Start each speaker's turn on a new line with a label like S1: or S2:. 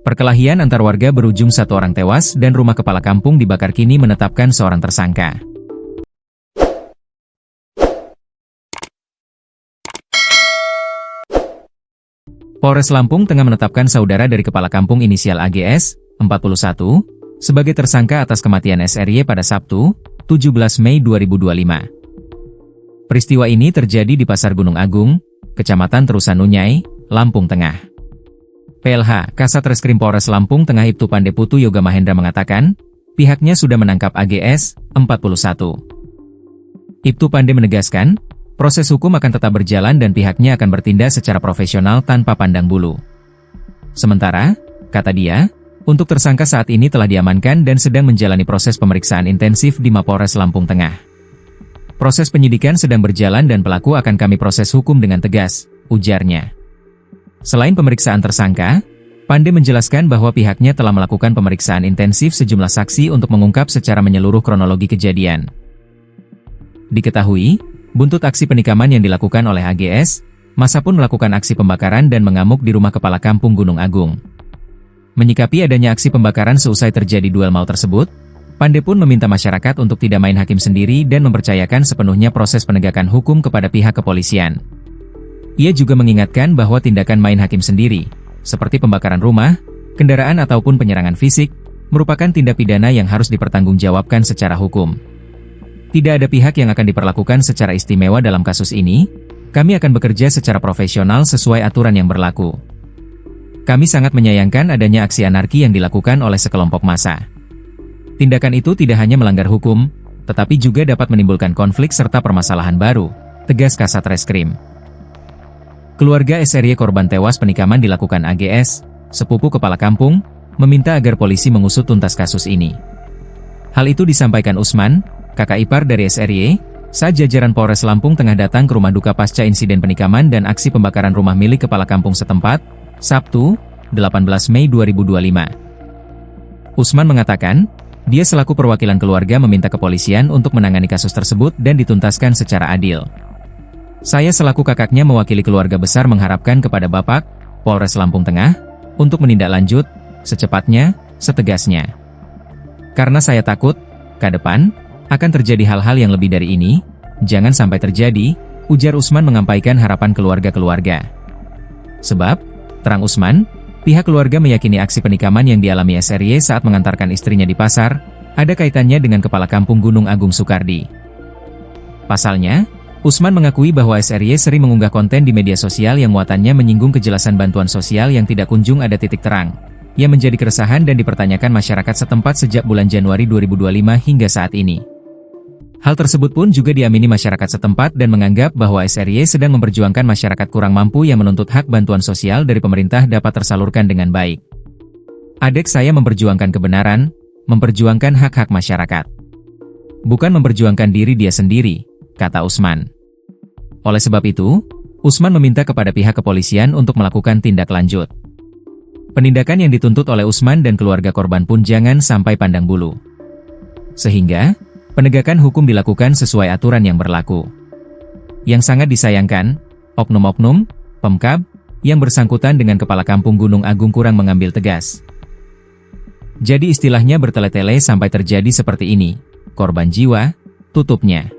S1: Perkelahian antar warga berujung satu orang tewas dan rumah kepala kampung dibakar, kini menetapkan seorang tersangka. Polres Lampung Tengah menetapkan saudara dari kepala kampung inisial AGS, 41, sebagai tersangka atas kematian SRY pada Sabtu, 17 Mei 2025. Peristiwa ini terjadi di Pasar Gunung Agung, Kecamatan Terusanunyai, Lampung Tengah. PLH, Kasat Reskrim Polres Lampung Tengah Ibtu Pande Putu Yoga Mahendra mengatakan, pihaknya sudah menangkap AGS, 41. Ibtu Pande menegaskan, proses hukum akan tetap berjalan dan pihaknya akan bertindak secara profesional tanpa pandang bulu. Sementara, kata dia, untuk tersangka saat ini telah diamankan dan sedang menjalani proses pemeriksaan intensif di Mapolres Lampung Tengah. Proses penyidikan sedang berjalan dan pelaku akan kami proses hukum dengan tegas, ujarnya. Selain pemeriksaan tersangka, Pande menjelaskan bahwa pihaknya telah melakukan pemeriksaan intensif sejumlah saksi untuk mengungkap secara menyeluruh kronologi kejadian. Diketahui, buntut aksi penikaman yang dilakukan oleh AGS, massa pun melakukan aksi pembakaran dan mengamuk di rumah kepala kampung Gunung Agung. Menyikapi adanya aksi pembakaran seusai terjadi duel maut tersebut, Pande pun meminta masyarakat untuk tidak main hakim sendiri dan mempercayakan sepenuhnya proses penegakan hukum kepada pihak kepolisian. Ia juga mengingatkan bahwa tindakan main hakim sendiri, seperti pembakaran rumah, kendaraan ataupun penyerangan fisik, merupakan tindak pidana yang harus dipertanggungjawabkan secara hukum. Tidak ada pihak yang akan diperlakukan secara istimewa dalam kasus ini, kami akan bekerja secara profesional sesuai aturan yang berlaku. Kami sangat menyayangkan adanya aksi anarki yang dilakukan oleh sekelompok massa. Tindakan itu tidak hanya melanggar hukum, tetapi juga dapat menimbulkan konflik serta permasalahan baru, tegas Kasat Reskrim. Keluarga SRY korban tewas penikaman dilakukan AGS, sepupu kepala kampung, meminta agar polisi mengusut tuntas kasus ini. Hal itu disampaikan Usman, kakak ipar dari SRY, saat jajaran Polres Lampung Tengah datang ke rumah duka pasca insiden penikaman dan aksi pembakaran rumah milik kepala kampung setempat, Sabtu, 18 Mei 2025. Usman mengatakan, dia selaku perwakilan keluarga meminta kepolisian untuk menangani kasus tersebut dan dituntaskan secara adil. Saya selaku kakaknya mewakili keluarga besar mengharapkan kepada Bapak, Polres Lampung Tengah, untuk menindaklanjut, secepatnya, setegasnya. Karena saya takut, ke depan, akan terjadi hal-hal yang lebih dari ini, jangan sampai terjadi, ujar Usman menyampaikan harapan keluarga-keluarga. Sebab, terang Usman, pihak keluarga meyakini aksi penikaman yang dialami SRY saat mengantarkan istrinya di pasar, ada kaitannya dengan kepala kampung Gunung Agung Soekardi. Pasalnya, Usman mengakui bahwa SRY sering mengunggah konten di media sosial yang muatannya menyinggung kejelasan bantuan sosial yang tidak kunjung ada titik terang, yang menjadi keresahan dan dipertanyakan masyarakat setempat sejak bulan Januari 2025 hingga saat ini. Hal tersebut pun juga diamini masyarakat setempat dan menganggap bahwa SRY sedang memperjuangkan masyarakat kurang mampu yang menuntut hak bantuan sosial dari pemerintah dapat tersalurkan dengan baik. Adik saya memperjuangkan kebenaran, memperjuangkan hak-hak masyarakat. Bukan memperjuangkan diri dia sendiri, kata Usman. Oleh sebab itu, Usman meminta kepada pihak kepolisian untuk melakukan tindak lanjut. Penindakan yang dituntut oleh Usman dan keluarga korban pun jangan sampai pandang bulu. Sehingga, penegakan hukum dilakukan sesuai aturan yang berlaku. Yang sangat disayangkan, oknum-oknum, Pemkab, yang bersangkutan dengan kepala kampung Gunung Agung kurang mengambil tegas. Jadi istilahnya bertele-tele sampai terjadi seperti ini, korban jiwa, tutupnya.